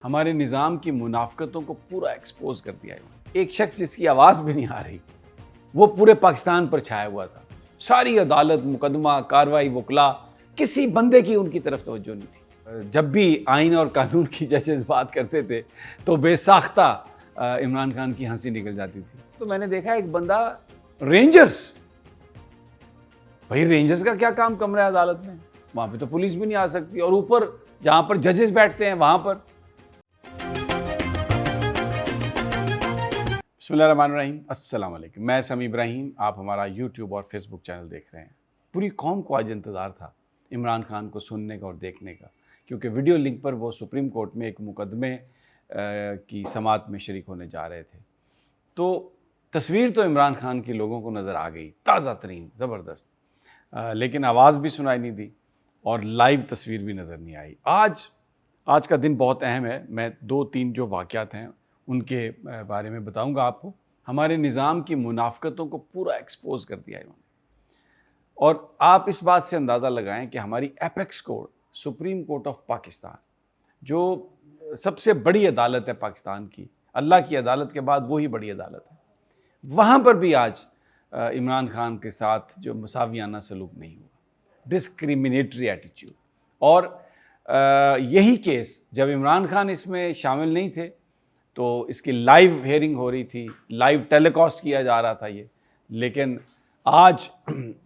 हमारे निज़ाम की मुनाफ़िक़तों को पूरा एक्सपोज़ कर दिया है। एक शख्स जिसकी आवाज़ भी नहीं आ रही, वो पूरे पाकिस्तान पर छाया हुआ था। सारी अदालत, मुकदमा, कार्रवाई, वकला, किसी बंदे की उनकी तरफ तवज्जो नहीं थी। जब भी आइन और कानून की जजेस बात करते थे, तो बेसाख्ता इमरान खान की हँसी निकल जाती थी। तो मैंने देखा एक बंदा रेंजर्स, भाई रेंजर्स का क्या काम कमरा है अदालत में? वहाँ पे तो पुलिस भी नहीं आ सकती, और ऊपर जहाँ पर जजेस बैठते हैं वहाँ पर। बिस्मिल्लाहिर्रहमानिर्रहीम, अस्सलाम वालेकुम। मैं समी इब्राहिम, आप हमारा यूट्यूब और फेसबुक चैनल देख रहे हैं। पूरी कौम को आज इंतज़ार था इमरान खान को सुनने का और देखने का, क्योंकि वीडियो लिंक पर वो सुप्रीम कोर्ट में एक मुकदमे की समाअत में शरीक होने जा रहे थे। तो तस्वीर तो इमरान खान की लोगों को नज़र आ गई, ताज़ा तरीन, ज़बरदस्त, लेकिन आवाज़ भी सुनाई नहीं दी और लाइव तस्वीर भी नज़र नहीं आई। आज का दिन बहुत अहम है। मैं 2-3 जो वाक़यात हैं उनके बारे में बताऊंगा आपको। हमारे निज़ाम की मुनाफ़िक़तों को पूरा एक्सपोज़ कर दिया इन्होंने, और आप इस बात से अंदाज़ा लगाएं कि हमारी apex court, supreme court of Pakistan, जो सबसे बड़ी अदालत है पाकिस्तान की, अल्लाह की अदालत के बाद वो ही बड़ी अदालत है, वहाँ पर भी आज इमरान खान के साथ जो मुसावियाना सलूक नहीं हुआ, डिस्क्रिमिनेटरी एटीट्यूड। और यही केस जब इमरान खान इसमें शामिल नहीं थे तो इसकी लाइव हेयरिंग हो रही थी, लाइव टेलीकास्ट किया जा रहा था ये, लेकिन आज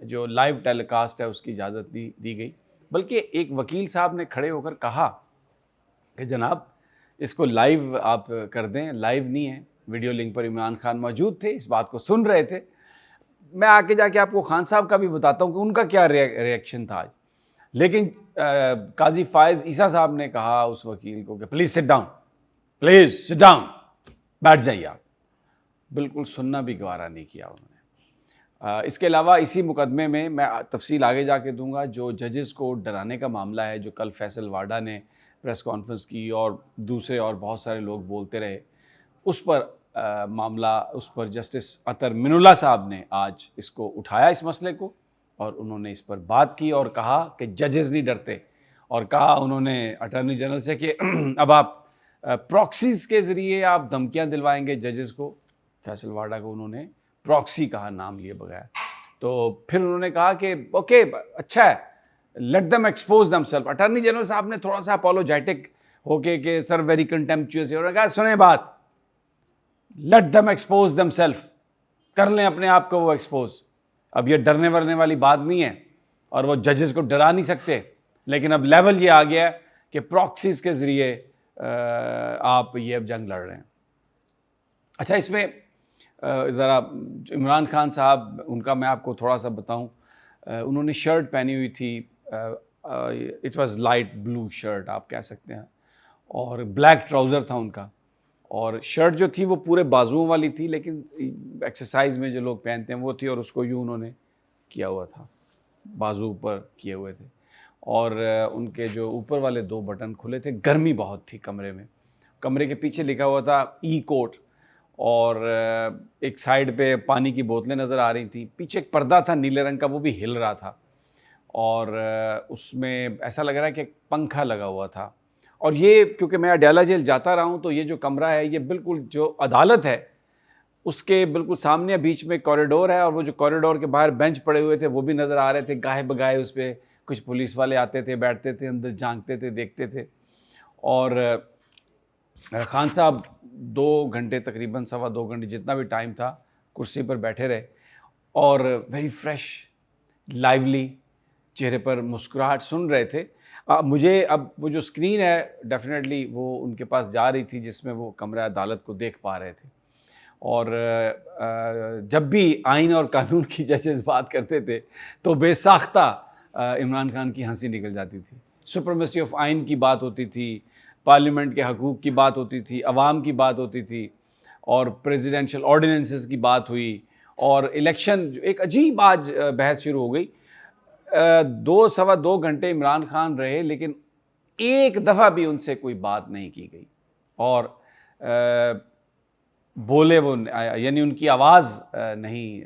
जो लाइव टेलीकास्ट है उसकी इजाज़त दी गई। बल्कि एक वकील साहब ने खड़े होकर कहा कि जनाब इसको लाइव आप कर दें। लाइव नहीं है, वीडियो लिंक पर इमरान खान मौजूद थे, इस बात को सुन रहे थे। मैं आके जाके आपको खान साहब का भी बताता हूँ कि उनका क्या रिएक्शन था आज। लेकिन काजी फायज़ ईसा साहब ने कहा उस वकील को कि please sit down, please sit down, बैठ जाइए आप। बिल्कुल सुनना भी गवारा नहीं किया उन्होंने। इसके अलावा इसी मुकदमे में मैं तफसील आगे जाके दूंगा। जो जजेस को डराने का मामला है, जो कल फैसल वाडा ने प्रेस कॉन्फ्रेंस की और दूसरे और बहुत सारे लोग बोलते रहे, उस पर मामला, उस पर जस्टिस अतर मिनुल्लाह साहब ने आज इसको उठाया, इस मसले को, और उन्होंने इस पर बात की और कहा कि जजेस नहीं डरते, और कहा उन्होंने अटॉर्नी जनरल से कि अब आप प्रॉक्सीज़ के ज़रिए आप धमकियाँ दिलवाएंगे जजेस को। फैसल वाडा को उन्होंने प्रॉक्सी कहा, नाम लिए बगैर। तो फिर उन्होंने कहा कि ओके अच्छा है, let them expose themselves. Attorney general साहब ने थोड़ा सा अपोलोजेटिक होके कि सर वेरी कंटेम्पचुअस, उन्होंने कहा सुने बात, लेट देम एक्सपोज देमसेल्फ, कर लें अपने आप को वो एक्सपोज। अब ये डरने वरने वाली बात नहीं है, और वो जजेस को डरा नहीं सकते, लेकिन अब लेवल ये आ गया है कि प्रॉक्सीज के ज़रिए आप ये अब जंग लड़ रहे हैं। अच्छा, इसमें ज़रा इमरान खान साहब, उनका मैं आपको थोड़ा सा बताऊं। उन्होंने शर्ट पहनी हुई थी, it was light blue shirt आप कह सकते हैं, और ब्लैक ट्राउज़र था उनका, और शर्ट जो थी वो पूरे बाजुओं वाली थी, लेकिन एक्सरसाइज में जो लोग पहनते हैं वो थी, और उसको यूँ उन्होंने किया हुआ था, बाजू पर किए हुए थे, और उनके जो ऊपर वाले 2 बटन खुले थे। गर्मी बहुत थी कमरे में। कमरे के पीछे लिखा हुआ था ई कोर्ट, और एक साइड पे पानी की बोतलें नज़र आ रही थी। पीछे एक पर्दा था नीले रंग का, वो भी हिल रहा था, और उसमें ऐसा लग रहा है कि एक पंखा लगा हुआ था। और ये, क्योंकि मैं अडयाला जेल जाता रहा हूँ, तो ये जो कमरा है ये बिल्कुल जो अदालत है उसके बिल्कुल सामने बीच में कॉरिडोर है, और वो जो कॉरिडोर के बाहर बेंच पड़े हुए थे वो भी नज़र आ रहे थे गाहे बगाए। उस पर कुछ पुलिस वाले आते थे, बैठते थे, अंदर झांकते थे, देखते थे। और खान साहब 2 घंटे, तकरीबन सवा 2 घंटे, जितना भी टाइम था, कुर्सी पर बैठे रहे, और वेरी फ्रेश, लाइवली, चेहरे पर मुस्कुराहट, सुन रहे थे। मुझे अब वो जो स्क्रीन है डेफिनेटली वो उनके पास जा रही थी जिसमें वो कमरा अदालत को देख पा रहे थे। और जब भी आइन और कानून की जजेस बात करते थे तो बेसाख्ता इमरान खान की हंसी निकल जाती थी। सुप्रीमेसी ऑफ आइन की बात होती थी, पार्लियामेंट के हकूक़ की बात होती थी, अवाम की बात होती थी, और प्रेसिडेंशियल ऑर्डिनेंसेस की बात हुई, और इलेक्शन, एक अजीब आज बहस शुरू हो गई। 2 सवा 2 घंटे इमरान खान रहे, लेकिन एक दफ़ा भी उनसे कोई बात नहीं की गई, और बोले वो, यानी उनकी आवाज़ नहीं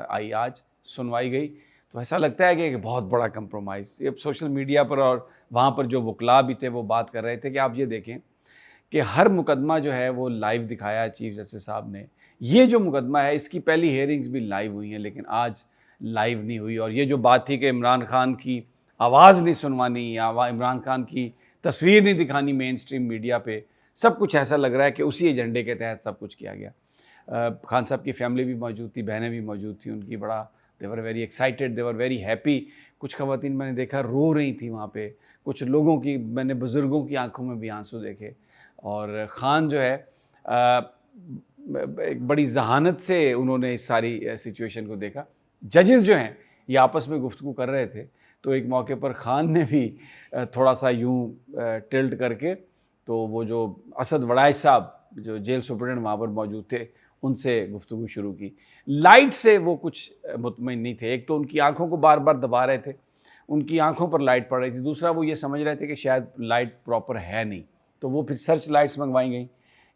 आई, आज सुनवाई गई। तो ऐसा लगता है कि एक बहुत बड़ा कंप्रोमाइज़। ये सोशल मीडिया पर और वहाँ पर जो वकला भी थे वो बात कर रहे थे कि आप ये देखें कि हर मुकदमा जो है वो लाइव दिखाया है चीफ जस्टिस साहब ने। ये जो मुकदमा है इसकी पहली हेयरिंग्स भी लाइव हुई हैं, लेकिन आज लाइव नहीं हुई। और ये जो बात थी कि इमरान खान की आवाज़ नहीं सुनवानी या इमरान खान की तस्वीर नहीं दिखानी मेन स्ट्रीम मीडिया पे, सब कुछ ऐसा लग रहा है कि उसी एजेंडे के तहत सब कुछ किया गया। खान साहब की फैमिली भी मौजूद थी, बहनें भी मौजूद थी, उनकी बड़ा they were very excited, they were very happy. कुछ ख़वातीन मैंने देखा रो रही थी वहाँ पे, कुछ लोगों की, मैंने बुज़ुर्गों की आंखों में भी आंसू देखे। और ख़ान जो है एक बड़ी ज़हानत से उन्होंने इस सारी सिचुएशन को देखा। जजेस जो हैं ये आपस में गुफ्तगू कर रहे थे, तो एक मौके पर ख़ान ने भी थोड़ा सा यूँ टिल्ट करके, तो वो जो असद वड़ाइच साहब जो जेल सुपरिटेंडेंट वहाँ पर मौजूद थे, उनसे गुफ्तगू शुरू की। लाइट से वो कुछ मुतमईन नहीं थे। एक तो उनकी आँखों को बार बार दबा रहे थे, उनकी आँखों पर लाइट पड़ रही थी। दूसरा वो ये समझ रहे थे कि शायद लाइट प्रॉपर है नहीं, तो वो फिर सर्च लाइट्स मंगवाई गई।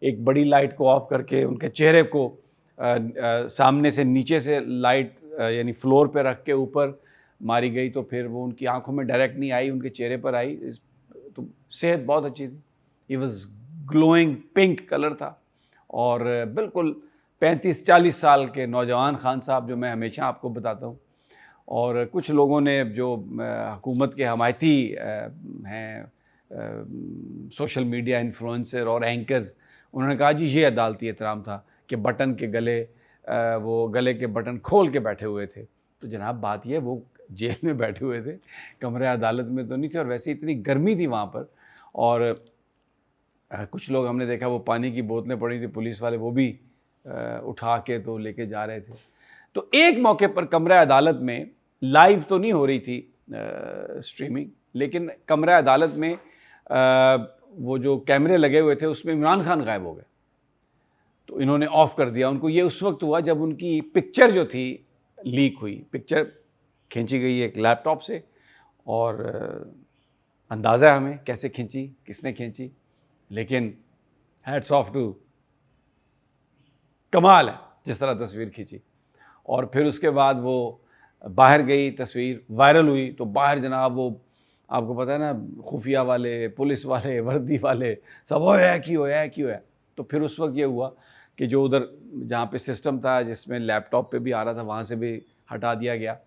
एक बड़ी लाइट को ऑफ करके उनके चेहरे को सामने से नीचे से लाइट यानी फ्लोर पे रख के ऊपर मारी गई, तो फिर वो उनकी आंखों में डायरेक्ट नहीं आई, उनके चेहरे पर आई। तो सेहत बहुत अच्छी थी, he was glowing pink colour था। और बिल्कुल 35-40 साल के नौजवान खान साहब, जो मैं हमेशा आपको बताता हूँ। और कुछ लोगों ने जो हुकूमत के हमायती हैं, सोशल मीडिया इन्फ्लुएंसर और एंकर्स, उन्होंने कहा जी ये अदालती एहतराम था कि बटन के गले वो गले के बटन खोल के बैठे हुए थे। तो जनाब बात ये, वो जेल में बैठे हुए थे, कमरे अदालत में तो नहीं थे। और वैसे इतनी गर्मी थी वहाँ पर, और कुछ लोग हमने देखा वो पानी की बोतलें पड़ी थी, पुलिस वाले वो भी उठा के तो लेके जा रहे थे। तो एक मौके पर कमरा अदालत में लाइव तो नहीं हो रही थी स्ट्रीमिंग, लेकिन कमरा अदालत में वो जो कैमरे लगे हुए थे उसमें इमरान खान गायब हो गए। तो इन्होंने ऑफ कर दिया उनको। ये उस वक्त हुआ जब उनकी पिक्चर जो थी लीक हुई। पिक्चर खींची गई एक लैपटॉप से, और अंदाज़ा है हमें कैसे खींची, किसने खींची, लेकिन हैट्स ऑफ टू, कमाल है जिस तरह तस्वीर खींची। और फिर उसके बाद वो बाहर गई, तस्वीर वायरल हुई, तो बाहर जनाब वो आपको पता है ना, खुफिया वाले, पुलिस वाले, वर्दी वाले सब होया क्यों है क्यों है। तो फिर उस वक्त ये हुआ कि जो उधर जहाँ पे सिस्टम था जिसमें लैपटॉप पे भी आ रहा था, वहाँ से भी हटा दिया गया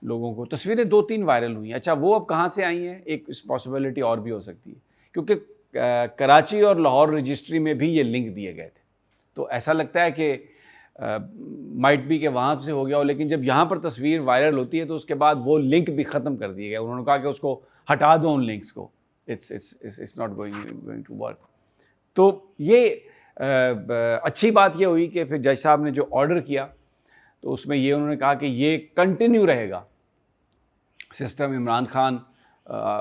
लोगों को। तस्वीरें 2-3 वायरल हुई। अच्छा, वो अब कहाँ से आई हैं, एक इस पॉसिबिलिटी और भी हो सकती है, क्योंकि कराची और लाहौर रजिस्ट्री में भी ये लिंक दिए गए थे। तो ऐसा लगता है कि माइट बी के वहाँ से हो गया हो, लेकिन जब यहाँ पर तस्वीर वायरल होती है तो उसके बाद वो लिंक भी ख़त्म कर दिए गए। उन्होंने कहा कि उसको हटा दो उन लिंक्स को, it's not going to work. तो ये अच्छी बात ये हुई कि फिर जज साहब ने जो ऑर्डर किया तो उसमें ये उन्होंने कहा कि ये कंटिन्यू रहेगा सिस्टम। इमरान खान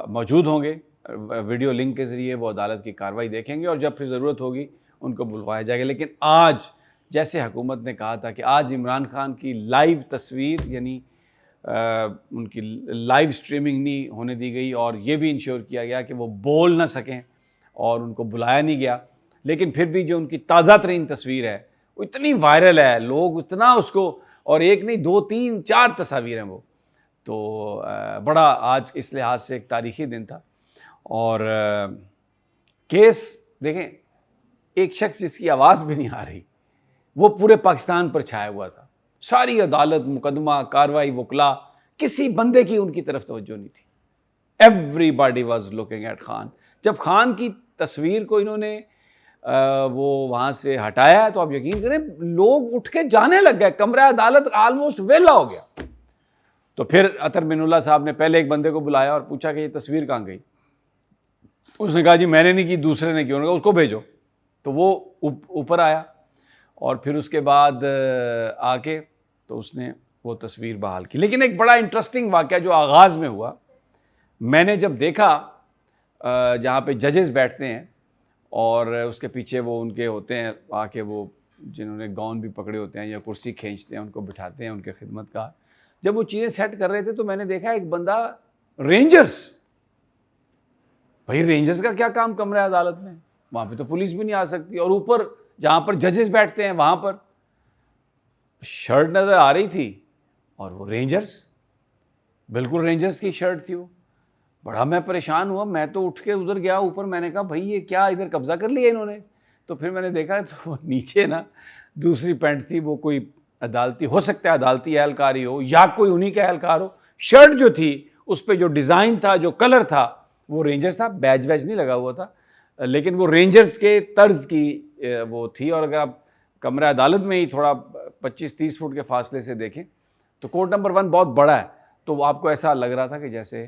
मौजूद होंगे, वीडियो लिंक के ज़रिए वो अदालत की कार्रवाई देखेंगे, और जब फिर ज़रूरत होगी उनको बुलवाया जाएगा। लेकिन आज जैसे हुकूमत ने कहा था कि आज इमरान खान की लाइव तस्वीर यानी उनकी लाइव स्ट्रीमिंग नहीं होने दी गई, और ये भी इंश्योर किया गया कि वो बोल ना सकें और उनको बुलाया नहीं गया। लेकिन फिर भी जो उनकी ताज़ा तरीन तस्वीर है वो इतनी वायरल है, लोग इतना उसको, और एक नहीं 2-3-4 तस्वीर हैं वो। तो बड़ा आज इस लिहाज से एक तारीख़ी दिन था। और केस देखें, एक शख्स जिसकी आवाज़ भी नहीं आ रही, वो पूरे पाकिस्तान पर छाया हुआ था। सारी अदालत, मुकदमा, कार्रवाई, वकला, किसी बंदे की उनकी तरफ तवज्जो नहीं थी। Everybody was looking at Khan. जब खान की तस्वीर को इन्होंने वो वहाँ से हटाया तो आप यकीन करें लोग उठ के जाने लग गए, कमरा अदालत ऑलमोस्ट वेला हो गया। तो फिर अतर मिनुल्लाह साहब ने पहले एक बंदे को बुलाया और पूछा कि ये तस्वीर कहाँ गई। उसने कहा जी मैंने नहीं की, दूसरे ने की। उन्होंने कहा उसको भेजो। तो वो ऊपर आया, और फिर उसके बाद आके तो उसने वो तस्वीर बहाल की। लेकिन एक बड़ा इंटरेस्टिंग वाक़या जो आगाज़ में हुआ, मैंने जब देखा जहाँ पे जजेस बैठते हैं और उसके पीछे वो उनके होते हैं आके, वो जिन्होंने गाउन भी पकड़े होते हैं या कुर्सी खींचते हैं, उनको बिठाते हैं उनके खिदमत का। जब वो चीज़ें सेट कर रहे थे तो मैंने देखा एक बंदा, रेंजर्स, भाई रेंजर्स का क्या काम कमरा अदालत में, वहाँ पे तो पुलिस भी नहीं आ सकती, और ऊपर जहाँ पर जजेस बैठते हैं वहाँ पर शर्ट नज़र आ रही थी, और वो रेंजर्स, बिल्कुल रेंजर्स की शर्ट थी वो। बड़ा मैं परेशान हुआ, मैं तो उठ के उधर गया ऊपर, मैंने कहा भाई ये क्या इधर कब्ज़ा कर लिया इन्होंने? तो फिर मैंने देखा तो वो नीचे ना दूसरी पैंट थी, वो कोई अदालती, हो सकता है अदालती एहलकार ही हो या कोई उन्हीं का एहलकार हो। शर्ट जो थी उस पे जो डिज़ाइन था, जो कलर था, वो रेंजर्स था, बैज वैज नहीं लगा हुआ था। लेकिन वो रेंजर्स के तर्ज की वो थी। और अगर आप कमरा अदालत में ही थोड़ा 25-30 फुट के फासले से देखें तो कोर्ट नंबर 1 बहुत बड़ा है, तो आपको ऐसा लग रहा था कि जैसे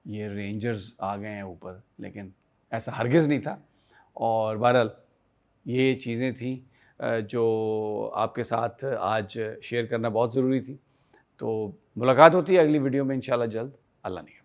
ये रेंजर्स आ गए हैं ऊपर, लेकिन ऐसा हरगिज़ नहीं था। और बहरहाल ये चीज़ें थी जो आपके साथ आज शेयर करना बहुत ज़रूरी थी। तो मुलाकात होती है अगली वीडियो में इंशाल्लाह जल्द। अल्लाह ने